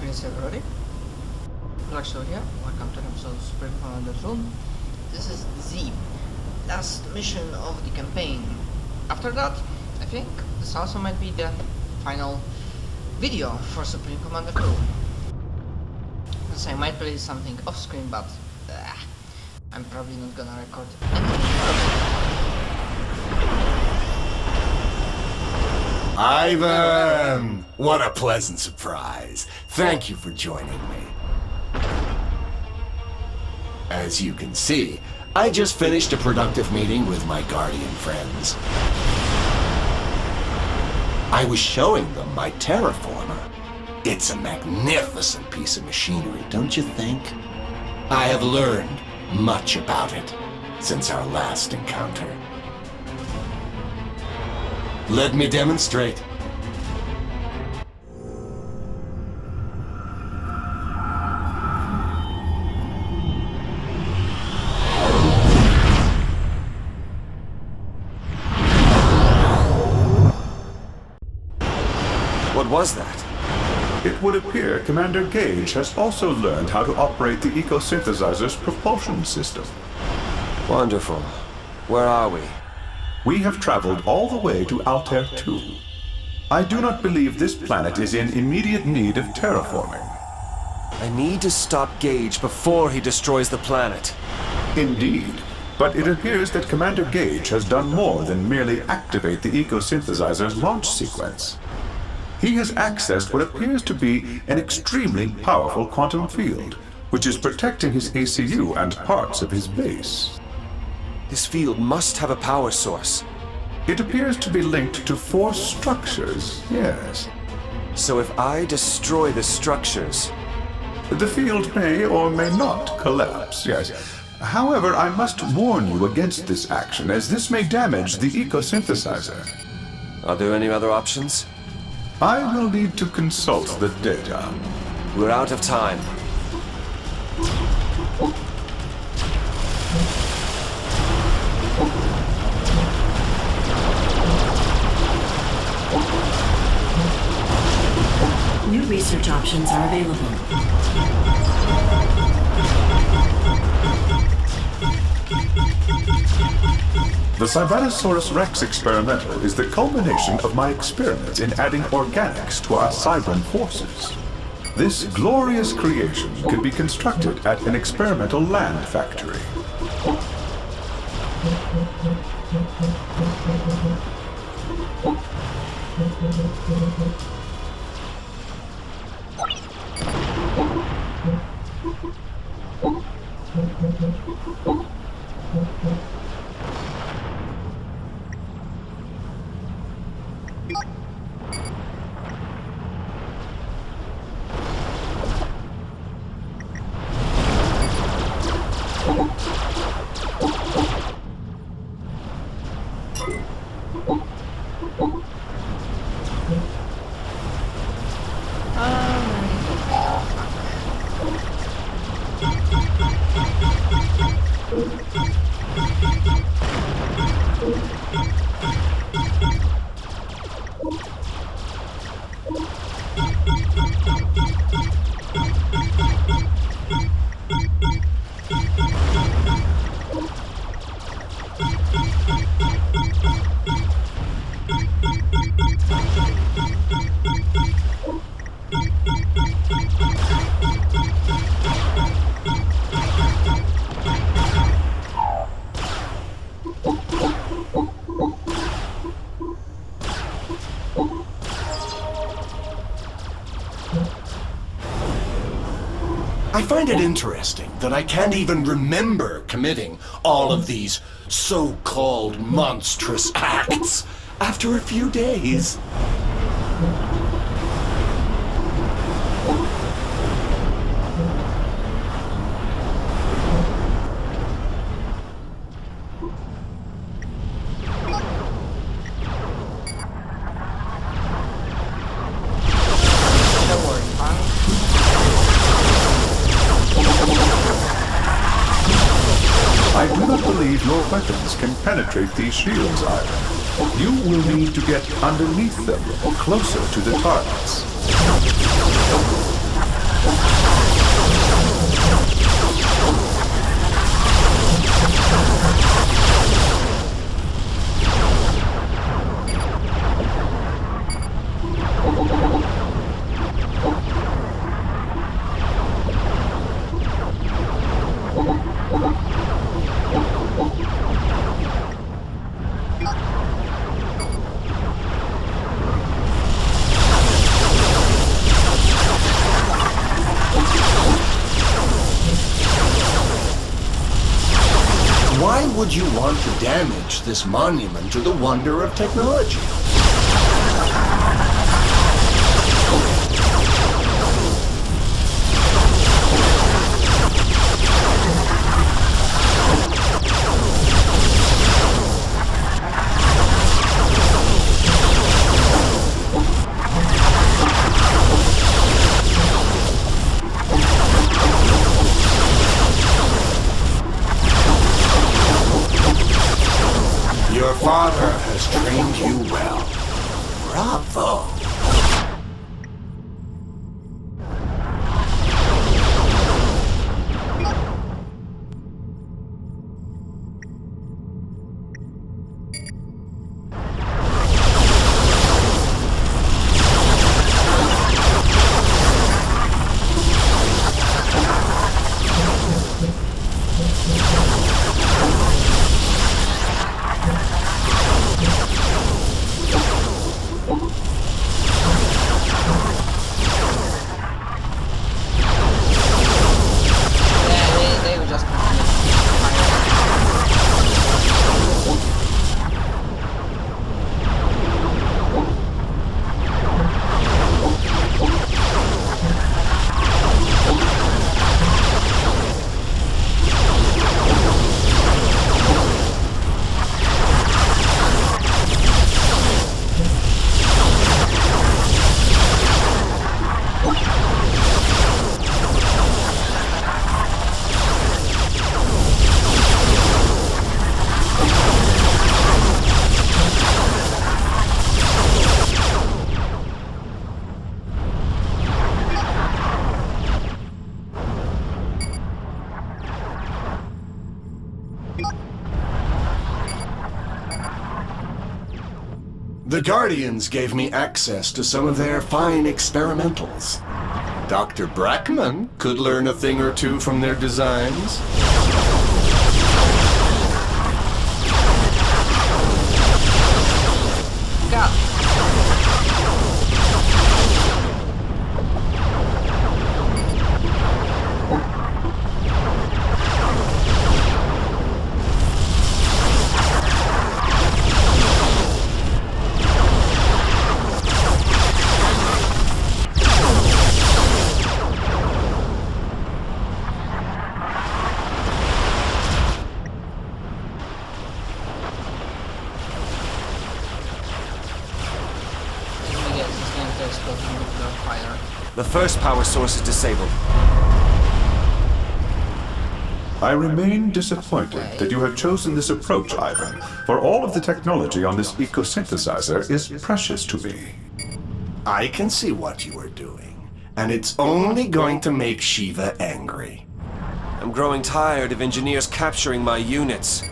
Greetings everybody, Blackshow here, welcome to an episode of Supreme Commander 2. This is the last mission of the campaign. After that, I think this also might be the final video for Supreme Commander 2. Because I might play something off screen, but I'm probably not gonna record anything. Ivan! What a pleasant surprise. Thank you for joining me. As you can see, I just finished a productive meeting with my Guardian friends. I was showing them my terraformer. It's a magnificent piece of machinery, don't you think? I have learned much about it since our last encounter. Let me demonstrate. What was that? It would appear Commander Gage has also learned how to operate the eco-synthesizer's propulsion system. Wonderful. Where are we? We have traveled all the way to Altair 2. I do not believe this planet is in immediate need of terraforming. I need to stop Gage before he destroys the planet. Indeed, but it appears that Commander Gage has done more than merely activate the eco-synthesizer's launch sequence. He has accessed what appears to be an extremely powerful quantum field, which is protecting his ACU and parts of his base. This field must have a power source. It appears to be linked to 4 structures, yes. So if I destroy the structures... The field may or may not collapse, yes. However, I must warn you against this action, as this may damage the eco-synthesizer. Are there any other options? I will need to consult the data. We're out of time. New research options are available. The Cybanosaurus Rex experimental is the culmination of my experiments in adding organics to our Cybran forces. This glorious creation could be constructed at an experimental land factory. I find it interesting that I can't even remember committing all of these so-called monstrous acts after a few days. I do not believe your weapons can penetrate these shields, Ivan. You will need to get underneath them, closer to the targets. would you want to damage this monument to the wonder of technology? Your father has trained you well. Bravo. They were just The Guardians gave me access to some of their fine experimentals. Dr. Brackman could learn a thing or two from their designs. God. Yes, this game to explode from nuclear fire. The first power source is disabled. I remain disappointed that you have chosen this approach, Ivan, for all of the technology on this eco-synthesizer is precious to me. I can see what you are doing, and it's only going to make Shiva angry. I'm growing tired of engineers capturing my units.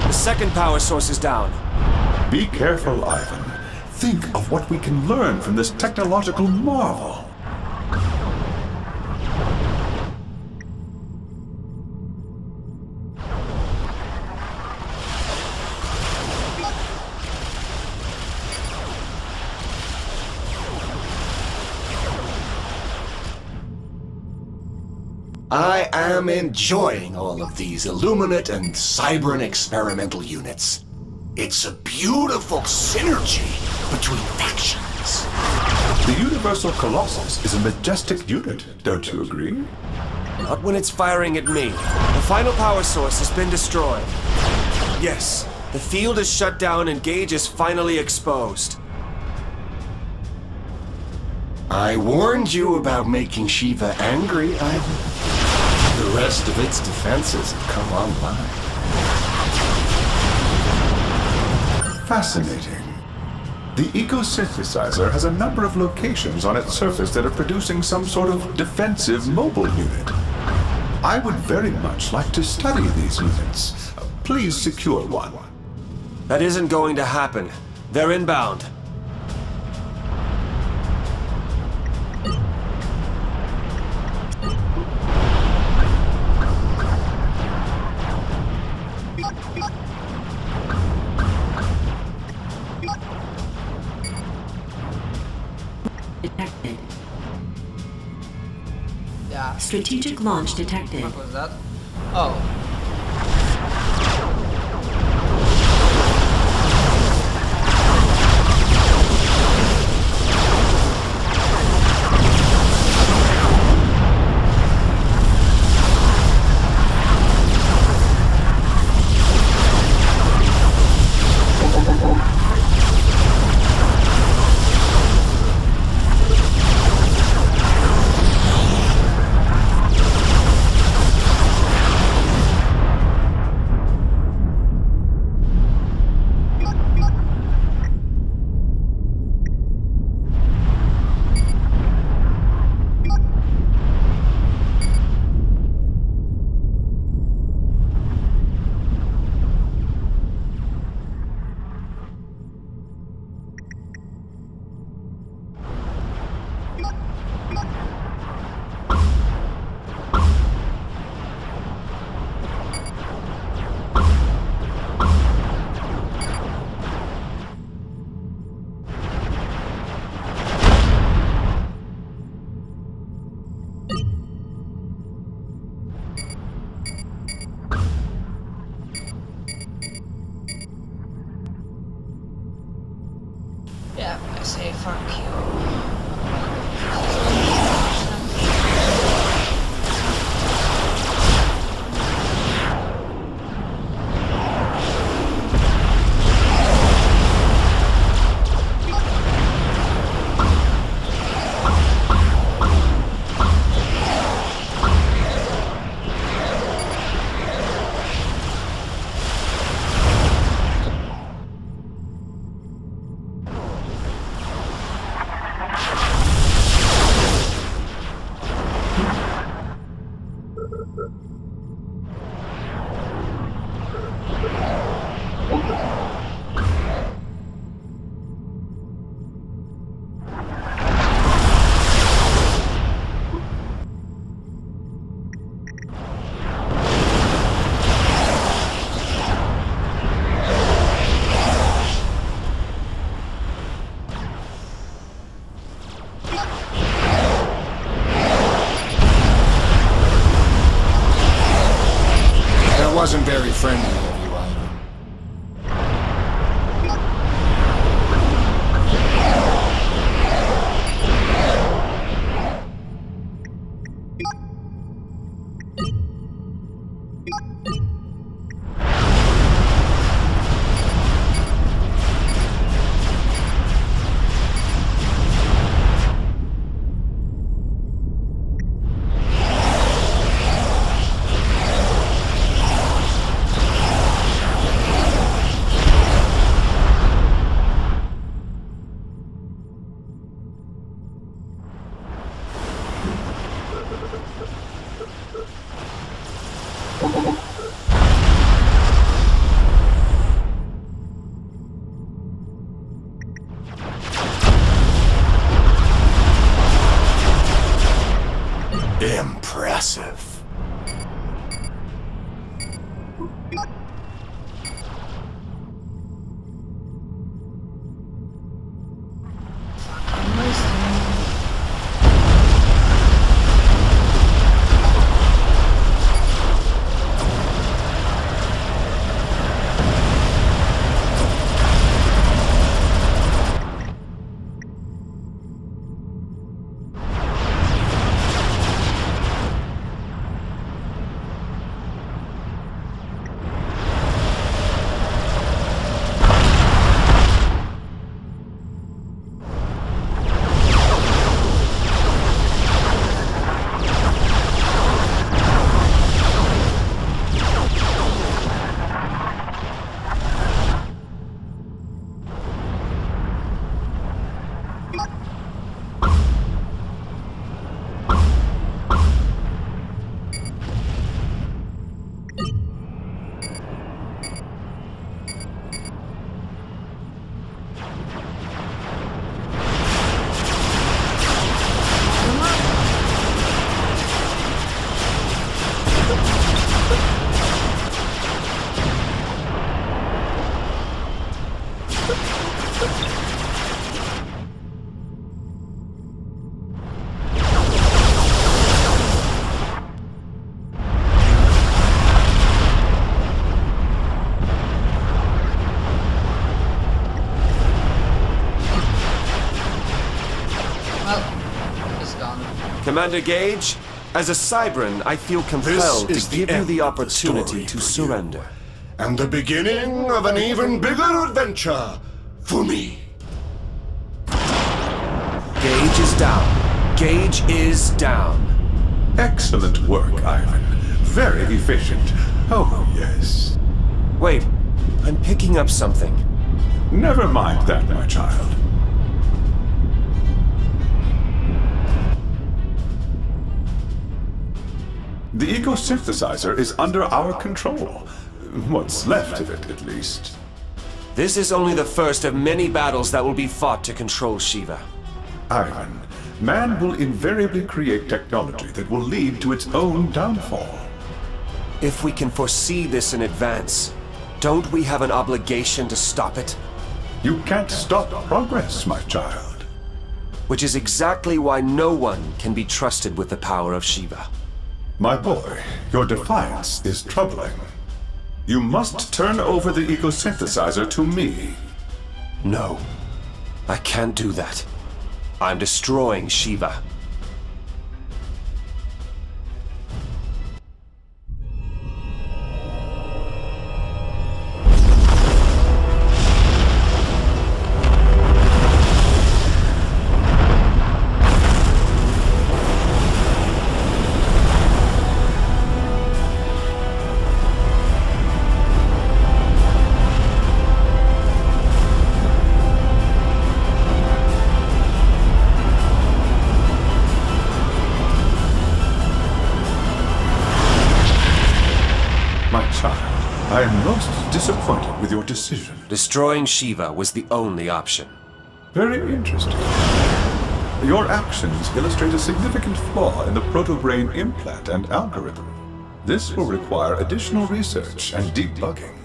The second power source is down. Be careful, Ivan. Think of what we can learn from this technological marvel. I am enjoying all of these Illuminate and Cybran experimental units. It's a beautiful synergy between factions. The Universal Colossus is a majestic unit, don't you agree? Not when it's firing at me. The final power source has been destroyed. Yes, the field is shut down and Gage is finally exposed. I warned you about making Shiva angry, Ivan. The rest of its defenses have come online. Fascinating. The eco-synthesizer has a number of locations on its surface that are producing some sort of defensive mobile unit. I would very much like to study these units. Please secure one. That isn't going to happen. They're inbound. Detected. Yeah. Strategic launch detected. What was that? Oh. Yeah, I say fuck you. Wasn't very friendly of you, either. Impressive. Commander Gage, as a Cybran, I feel compelled This is to the give you end the of the opportunity story to for you. surrender. And the beginning of an even bigger adventure for me. Gage is down. Gage is down. Excellent work, Ivan. Very efficient. Oh, yes. Wait, I'm picking up something. Never mind that, my child. The eco-synthesizer is under our control. What's left of it, at least. This is only the first of many battles that will be fought to control Shiva. Ivan, man will invariably create technology that will lead to its own downfall. If we can foresee this in advance, don't we have an obligation to stop it? You can't stop progress, my child. Which is exactly why no one can be trusted with the power of Shiva. My boy, your defiance is troubling. You must turn over the eco-synthesizer to me. No, I can't do that. I'm destroying Shiva. My child, I am most disappointed with your decision. Destroying Shiva was the only option. Very interesting. Your actions illustrate a significant flaw in the proto-brain implant and algorithm. This will require additional research and debugging.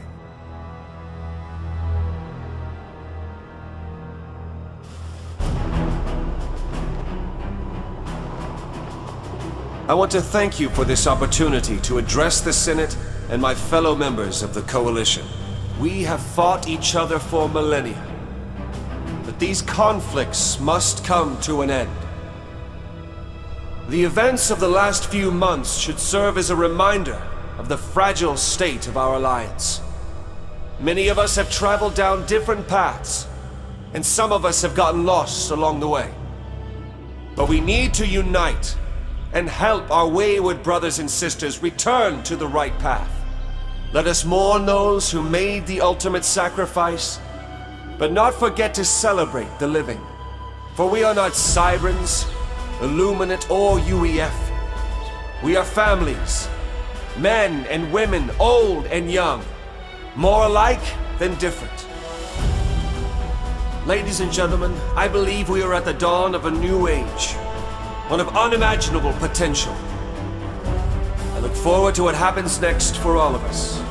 I want to thank you for this opportunity to address the Senate and my fellow members of the Coalition. We have fought each other for millennia. But these conflicts must come to an end. The events of the last few months should serve as a reminder of the fragile state of our alliance. Many of us have traveled down different paths, and some of us have gotten lost along the way. But we need to unite and help our wayward brothers and sisters return to the right path. Let us mourn those who made the ultimate sacrifice, but not forget to celebrate the living. For we are not Cybrans, Illuminate, or UEF. We are families, men and women, old and young, more alike than different. Ladies and gentlemen, I believe we are at the dawn of a new age, one of unimaginable potential. I look forward to what happens next for all of us.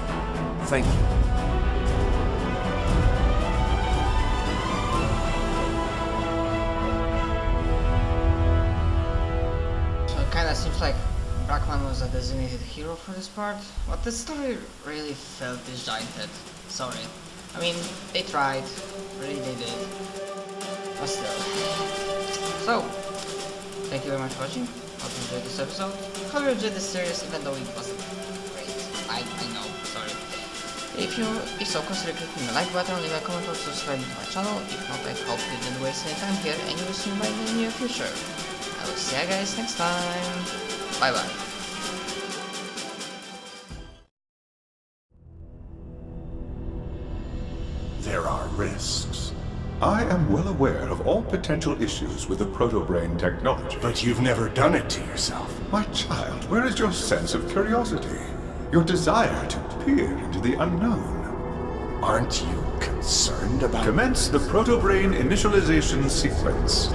Thank you. So it kinda seems like Brackman was a designated hero for this part, but the story really felt disjointed. Sorry. I mean, they tried, really they did, but still. So, thank you very much for watching. Hope you enjoyed this episode. Hope you enjoyed this series, even though it wasn't great. I know, sorry. If so, consider clicking the like button, leave a comment, or subscribe to my channel. If not, I hope you didn't waste any time here, and you will see me in the near future. I will see you guys next time. Bye bye. There are risks. I am well aware of all potential issues with the proto-brain technology. But you've never done it to yourself. My child, where is your sense of curiosity? Your desire to peer into the unknown? Aren't you concerned about... Commence the proto-brain initialization sequence.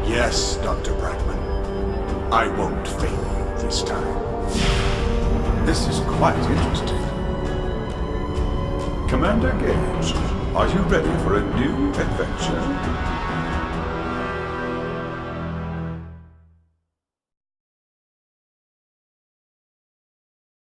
Yes, Dr. Brackman. I won't fail you this time. This is quite interesting. Commander Gage, are you ready for a new adventure?